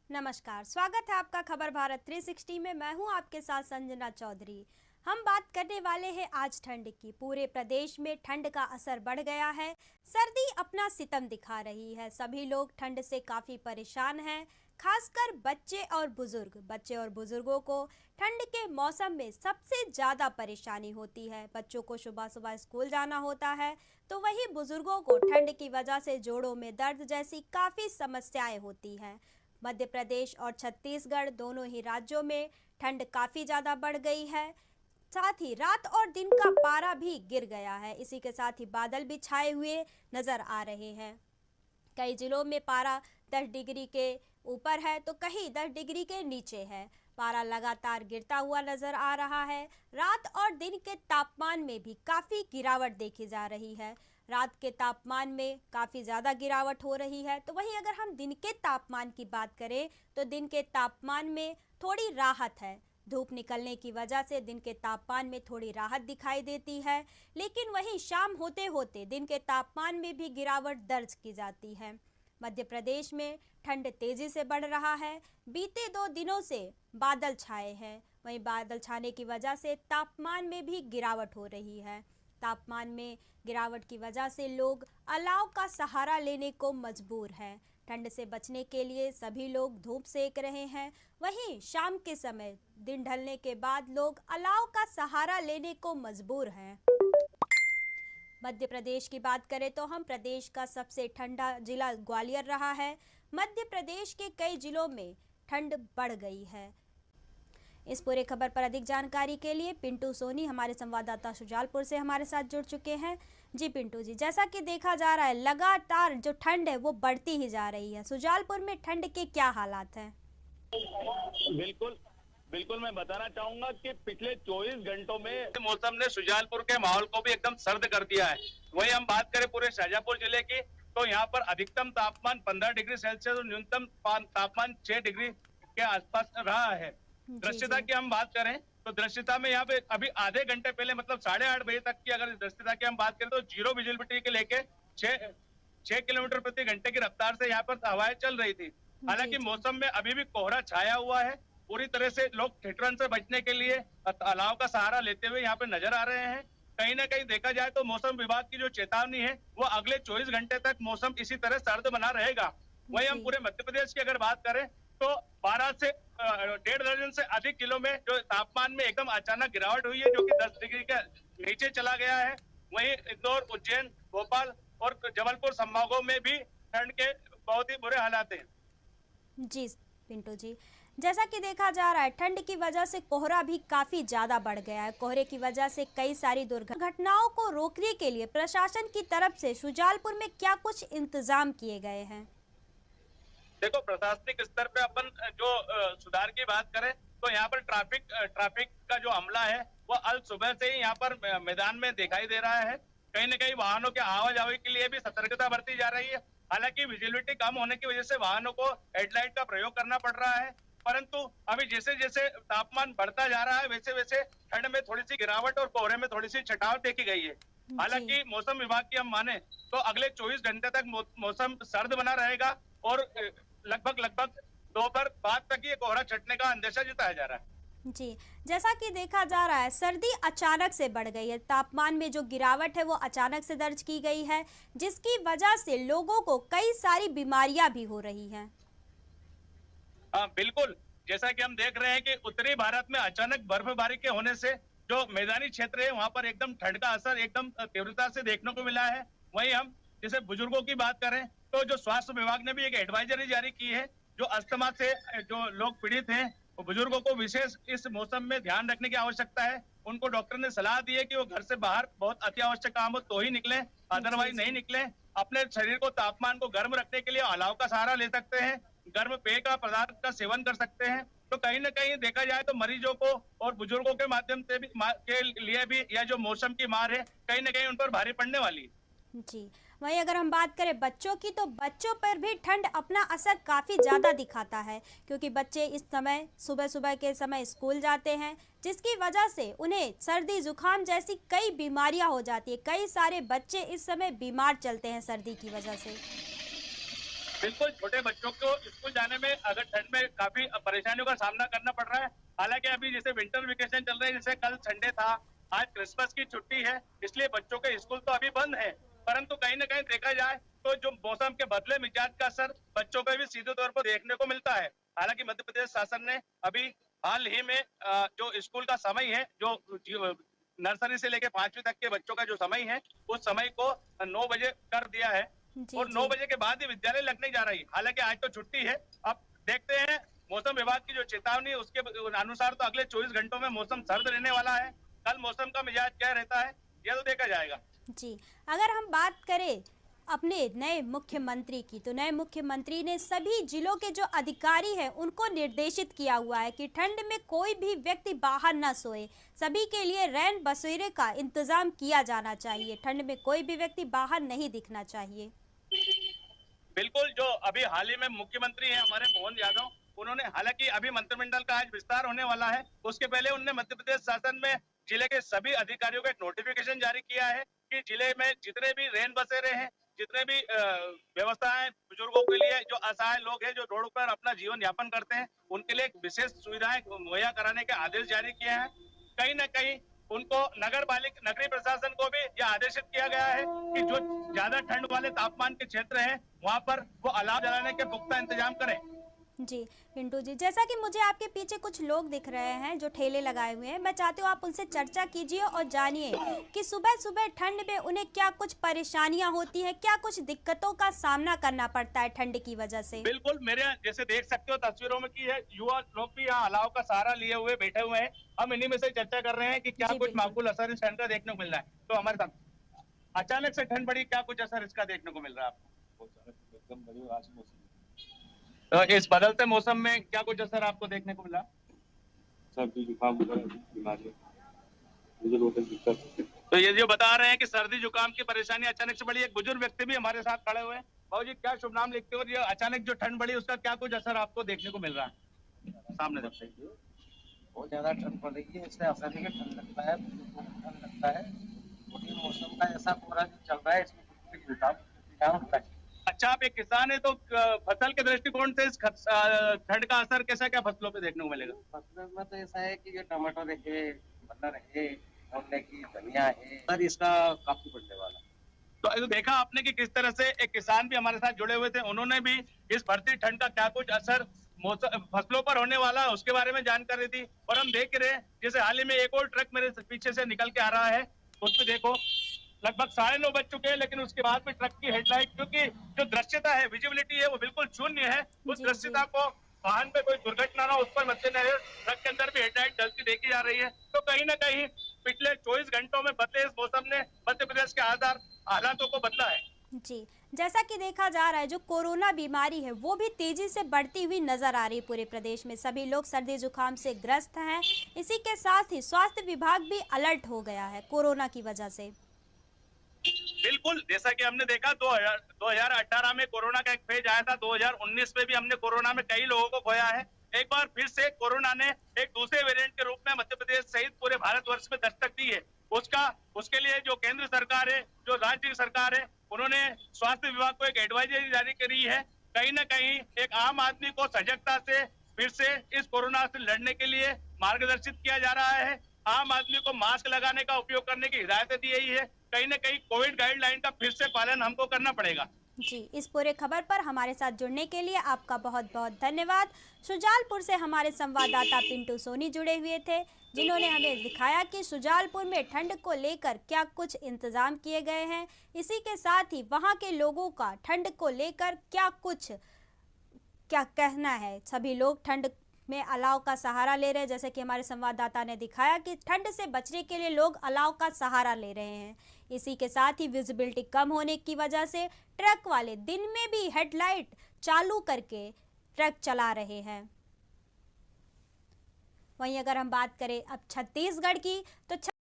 नमस्कार, स्वागत है आपका खबर भारत 360 में। मैं हूं आपके साथ संजना चौधरी। हम बात करने वाले हैं आज ठंड की। पूरे प्रदेश में ठंड का असर बढ़ गया है। सर्दी अपना सितम दिखा रही है। सभी लोग ठंड से काफ़ी परेशान हैं, खासकर बच्चे और बुजुर्ग। बच्चे और बुजुर्गों को ठंड के मौसम में सबसे ज़्यादा परेशानी होती है। बच्चों को सुबह सुबह स्कूल जाना होता है, तो वहीं बुजुर्गों को ठंड की वजह से जोड़ों में दर्द जैसी काफ़ी समस्याएं होती हैं। मध्य प्रदेश और छत्तीसगढ़ दोनों ही राज्यों में ठंड काफ़ी ज़्यादा बढ़ गई है। साथ ही रात और दिन का पारा भी गिर गया है। इसी के साथ ही बादल भी छाए हुए नज़र आ रहे हैं। कई जिलों में पारा 10 डिग्री के ऊपर है तो कहीं 10 डिग्री के नीचे है। पारा लगातार गिरता हुआ नजर आ रहा है। रात और दिन के तापमान में भी काफ़ी गिरावट देखी जा रही है। रात के तापमान में काफ़ी ज़्यादा गिरावट हो रही है, तो वहीं अगर हम दिन के तापमान की बात करें तो दिन के तापमान में थोड़ी राहत है। धूप निकलने की वजह से दिन के तापमान में थोड़ी राहत दिखाई देती है, लेकिन वहीं शाम होते होते दिन के तापमान में भी गिरावट दर्ज की जाती है। मध्य प्रदेश में ठंड तेजी से बढ़ रहा है। बीते 2 दिनों से बादल छाए हैं। वहीं बादल छाने की वजह से तापमान में भी गिरावट हो रही है। तापमान में गिरावट की वजह से लोग अलाव का सहारा लेने को मजबूर हैं। ठंड से बचने के लिए सभी लोग धूप सेक रहे हैं। वहीं शाम के समय दिन ढलने के बाद लोग अलाव का सहारा लेने को मजबूर हैं। मध्य प्रदेश की बात करें तो हम प्रदेश का सबसे ठंडा जिला ग्वालियर रहा है। मध्य प्रदेश के कई जिलों में ठंड बढ़ गई है। इस पूरे खबर पर अधिक जानकारी के लिए पिंटू सोनी हमारे संवाददाता सुजालपुर से हमारे साथ जुड़ चुके हैं। जी पिंटू जी, जैसा कि देखा जा रहा है लगातार जो ठंड है वो बढ़ती ही जा रही है। सुजालपुर में ठंड के क्या हालात हैं? बिल्कुल बिल्कुल मैं बताना चाहूंगा कि पिछले 24 घंटों में मौसम ने शुजालपुर के माहौल को भी एकदम सर्द कर दिया है। वहीं हम बात करें पूरे शाजापुर जिले की तो यहाँ पर अधिकतम तापमान 15 डिग्री सेल्सियस और न्यूनतम तापमान 6 डिग्री के आसपास रहा है। दृश्यता की हम बात करें तो दृश्यता में यहाँ पे अभी आधे घंटे पहले मतलब 8:30 बजे तक की अगर दृश्यता की हम बात करें तो जीरो विजिबिलिटी के लेके 6 किलोमीटर प्रति घंटे की रफ्तार से यहाँ पर हवाएं चल रही थी। हालांकि मौसम में अभी भी कोहरा छाया हुआ है। पूरी तरह से लोग ठिठुरन से बचने के लिए अलाव का सहारा लेते हुए यहाँ पे नजर आ रहे हैं। कहीं ना कहीं देखा जाए तो मौसम विभाग की जो चेतावनी है वो अगले 24 घंटे तक मौसम इसी तरह सर्द बना रहेगा। वहीं हम पूरे मध्य प्रदेश की अगर बात करें तो 12 से 1.5 दर्जन से अधिक जिलों में जो तापमान में एकदम अचानक गिरावट हुई है, जो कि 10 डिग्री के नीचे चला गया है। वहीं इंदौर, उज्जैन, भोपाल और जबलपुर संभागों में भी ठंड के बहुत ही बुरे हालात हैं। जी पिंटू जी, जैसा कि देखा जा रहा है ठंड की वजह से कोहरा भी काफ़ी ज़्यादा बढ़ गया है। कोहरे की वजह से कई सारी दुर्घटनाओं को रोकने के लिए प्रशासन की तरफ से शुजालपुर में क्या कुछ इंतजाम किए गए हैं? देखो, प्रशासनिक स्तर पे अपन जो सुधार की बात करें तो यहाँ पर ट्रैफिक का जो अमला है वो अल सुबह से ही यहाँ पर मैदान में दिखाई दे रहा है। कहीं न कहीं वाहनों के आवाजाही के लिए भी सतर्कता बरती जा रही है। हालांकि विजिबिलिटी कम होने की वजह से वाहनों को हेडलाइट का प्रयोग करना पड़ रहा है, परंतु अभी जैसे जैसे तापमान बढ़ता जा रहा है वैसे वैसे ठंड में थोड़ी सी गिरावट और कोहरे में थोड़ी सी छटाव देखी गई है। हालांकि मौसम विभाग की हम माने तो अगले 24 घंटे तक मौसम सर्द बना रहेगा और लगभग दोपहर बाद तक ये कोहरा छटने का अंदेशा जताया जा रहा है। जी, जैसा कि देखा जा रहा है सर्दी अचानक से बढ़ गई है। तापमान में जो गिरावट है वो अचानक से दर्ज की गई है, जिसकी वजह से लोगों को कई सारी बीमारियां भी हो रही हैं। हाँ बिल्कुल, जैसा कि हम देख रहे हैं कि उत्तरी भारत में अचानक बर्फबारी के होने से जो मैदानी क्षेत्र है वहां पर एकदम ठंड का असर एकदम तीव्रता से देखने को मिला है। वहीं हम जैसे बुजुर्गों की बात करें तो जो स्वास्थ्य विभाग ने भी एक एडवाइजरी जारी की है, जो अस्थमा से जो लोग पीड़ित हैं वो बुजुर्गों को विशेष इस मौसम में ध्यान रखने की आवश्यकता है। उनको डॉक्टर ने सलाह दी है कि वो घर से बाहर बहुत अति आवश्यक काम हो तो ही निकले, अदरवाइज नहीं निकले। अपने शरीर को तापमान को गर्म रखने के लिए अलाव का सहारा ले सकते हैं, गर्म पेय का पदार्थ का सेवन कर सकते हैं। तो कहीं ना कहीं देखा जाए तो मरीजों को और बुजुर्गों के माध्यम से भी के लिए भी यह जो मौसम की मार है कहीं ना कहीं उन पर भारी पड़ने वाली है। जी, वहीं अगर हम बात करें बच्चों की तो बच्चों पर भी ठंड अपना असर काफ़ी ज़्यादा दिखाता है, क्योंकि बच्चे इस समय सुबह सुबह के समय स्कूल जाते हैं, जिसकी वजह से उन्हें सर्दी जुकाम जैसी कई बीमारियां हो जाती है। कई सारे बच्चे इस समय बीमार चलते हैं सर्दी की वजह से। बिल्कुल, छोटे बच्चों को स्कूल जाने में अगर ठंड में काफी परेशानियों का सामना करना पड़ रहा है। हालांकि अभी जैसे विंटर वेकेशन चल रहे हैं, जैसे कल संडे था, आज क्रिसमस की छुट्टी है, इसलिए बच्चों के स्कूल तो अभी बंद है। परंतु कहीं न कहीं देखा जाए तो जो मौसम के बदले मिजाज का असर बच्चों पे भी सीधे तौर पर देखने को मिलता है। हालांकि मध्य प्रदेश शासन ने अभी हाल ही में जो स्कूल का समय है, जो नर्सरी से लेकर 5वीं तक के बच्चों का जो समय है, उस समय को 9 बजे कर दिया है। जी और 9 जी। बजे के बाद ही विद्यालय लगने जा रही है। हालांकि आज तो छुट्टी है। अब देखते हैं मौसम विभाग की जो चेतावनी है उसके अनुसार तो अगले 24 घंटों में मौसम सर्द रहने वाला है। कल मौसम का मिजाज क्या रहता है यह तो देखा जाएगा। जी, अगर हम बात करें अपने नए मुख्यमंत्री की, तो नए मुख्यमंत्री ने सभी जिलों के जो अधिकारी हैं उनको निर्देशित किया हुआ है कि ठंड में कोई भी व्यक्ति बाहर ना सोए। सभी के लिए रैन बसेरे का इंतजाम किया जाना चाहिए। ठंड में कोई भी व्यक्ति बाहर नहीं दिखना चाहिए। बिल्कुल, जो अभी हाल ही में मुख्यमंत्री हैं हमारे मोहन यादव, उन्होंने हालांकि अभी मंत्रिमंडल का आज विस्तार होने वाला है, उसके पहले उन्होंने मध्य प्रदेश शासन में जिले के सभी अधिकारियों को एक नोटिफिकेशन जारी किया है कि जिले में जितने भी रैन बसेरे हैं, जितने भी व्यवस्थाएं बुजुर्गों के लिए, जो असहाय लोग हैं जो रोड पर अपना जीवन यापन करते हैं, उनके लिए विशेष सुविधाएं मुहैया कराने के आदेश जारी किए हैं। कहीं न कहीं उनको नगरीय प्रशासन को भी यह आदेशित किया गया है कि जो ज्यादा ठंड वाले तापमान के क्षेत्र हैं वहां पर वो अलाव जलाने के पुख्ता इंतजाम करें। जी पिंटू जी, जैसा कि मुझे आपके पीछे कुछ लोग दिख रहे हैं जो ठेले लगाए हुए हैं, मैं चाहती हूँ आप उनसे चर्चा कीजिए और जानिए कि सुबह सुबह ठंड में उन्हें क्या कुछ परेशानियां होती हैं, क्या कुछ दिक्कतों का सामना करना पड़ता है ठंड की वजह से। बिल्कुल, मेरे जैसे देख सकते हो तस्वीरों में की है, युवा लोग भी यहाँ अलाव का सहारा लिए हुए बैठे हुए हैं। हम इन्हीं में से चर्चा कर रहे हैं कि क्या जी कुछ बिल्कुल। माकूल असर इस ठंड का देखने को मिल रहा है। तो हमारे साथ अचानक से ठंड बढ़ी, क्या कुछ असर इसका देखने को मिल रहा है आपको? एकदम बढ़िया आज मौसम। तो इस बदलते मौसम में क्या कुछ असर आपको देखने को मिला? सर्दी जुकाम बीमारी मुझे लोगों की दिक्कत। तो ये जो बता रहे हैं कि सर्दी जुकाम की परेशानी अचानक से बढ़ी, एक बुजुर्ग व्यक्ति भी हमारे साथ खड़े हुए हैं। बाबू जी, क्या शुभ नाम लिखते हो? और ये अचानक जो ठंड बढ़ी उसका क्या कुछ असर आपको देखने को मिल रहा है? सामने देखते हैं। बहुत ज्यादा ठंड पड़ रही है, इससे असर है कि ठंड लगता है, ठंड लगता है। और ये मौसम का ऐसा कोहरा जो चल रहा है इसमें कुछ भी जुकाम होता है। अच्छा, आप एक किसान है तो फसल के दृष्टिकोण से इस ठंड का असर कैसा क्या फसलों पे देखने को मिलेगा? फसल में तो ऐसा है कि ये टमाटर है, मटर है, गन्ने की धनिया है, सर इसका काफी बढ़ने वाला। तो देखा आपने कि किस तरह से एक किसान भी हमारे साथ जुड़े हुए थे, उन्होंने भी इस बढ़ती ठंड का क्या कुछ असर फसलों पर होने वाला है उसके बारे में जानकारी दी। और हम देख रहे हैं जैसे हाल ही में एक और ट्रक मेरे पीछे से निकल के आ रहा है, उसमें देखो लगभग 9:30 बज चुके हैं, लेकिन उसके बाद भी ट्रक की हेडलाइट, क्योंकि जो दृश्यता है, विजिबिलिटी है, वो बिल्कुल शून्य है। उस दृश्यता को वाहन पे कोई दुर्घटना ना, उस पर मद्देनजर ट्रक के अंदर भी हेडलाइट जलती देखी जा रही है। तो कहीं ना कहीं पिछले 24 घंटों में बदले इस मौसम ने मध्य प्रदेश के हालातों को बदला है। जी, जैसा कि देखा जा रहा है जो कोरोना बीमारी है वो भी तेजी से बढ़ती हुई नजर आ रही है पूरे प्रदेश में। सभी लोग सर्दी जुकाम से ग्रस्त हैं। इसी के साथ ही स्वास्थ्य विभाग भी अलर्ट हो गया है कोरोना की वजह से। बिल्कुल, जैसा कि हमने देखा 2018 में कोरोना का एक फेज आया था, 2019 में भी हमने कोरोना में कई लोगों को खोया है। एक बार फिर से कोरोना ने एक दूसरे वेरिएंट के रूप में मध्य प्रदेश सहित पूरे भारतवर्ष में दस्तक दी है। उसके लिए जो केंद्र सरकार है, जो राज्य सरकार है, उन्होंने स्वास्थ्य विभाग को एक एडवाइजरी जारी करी है। कहीं ना कहीं एक आम आदमी को सजगता से फिर से इस कोरोना से लड़ने के लिए मार्गदर्शित किया जा रहा है। आम आदमी को मास्क लगाने का उपयोग करने की हिदायत दी गई है। कहीं ना कहीं कोविड गाइडलाइन का फिर से पालन हमको करना पड़ेगा। जी, इस पूरे खबर पर हमारे साथ जुड़ने के लिए आपका बहुत बहुत धन्यवाद। शुजालपुर से हमारे संवाददाता पिंटू सोनी जुड़े हुए थे, जिन्होंने हमें दिखाया कि शुजालपुर में ठंड को लेकर क्या कुछ इंतजाम किए गए हैं। इसी के साथ ही वहां के लोगों का ठंड को लेकर क्या कहना है। सभी लोग ठंड में अलाव का सहारा ले रहे हैं, जैसे कि हमारे संवाददाता ने दिखाया कि ठंड से बचने के लिए लोग अलाव का सहारा ले रहे हैं। इसी के साथ ही विजिबिलिटी कम होने की वजह से ट्रक वाले दिन में भी हेडलाइट चालू करके ट्रक चला रहे हैं। वहीं अगर हम बात करें अब छत्तीसगढ़ की, तो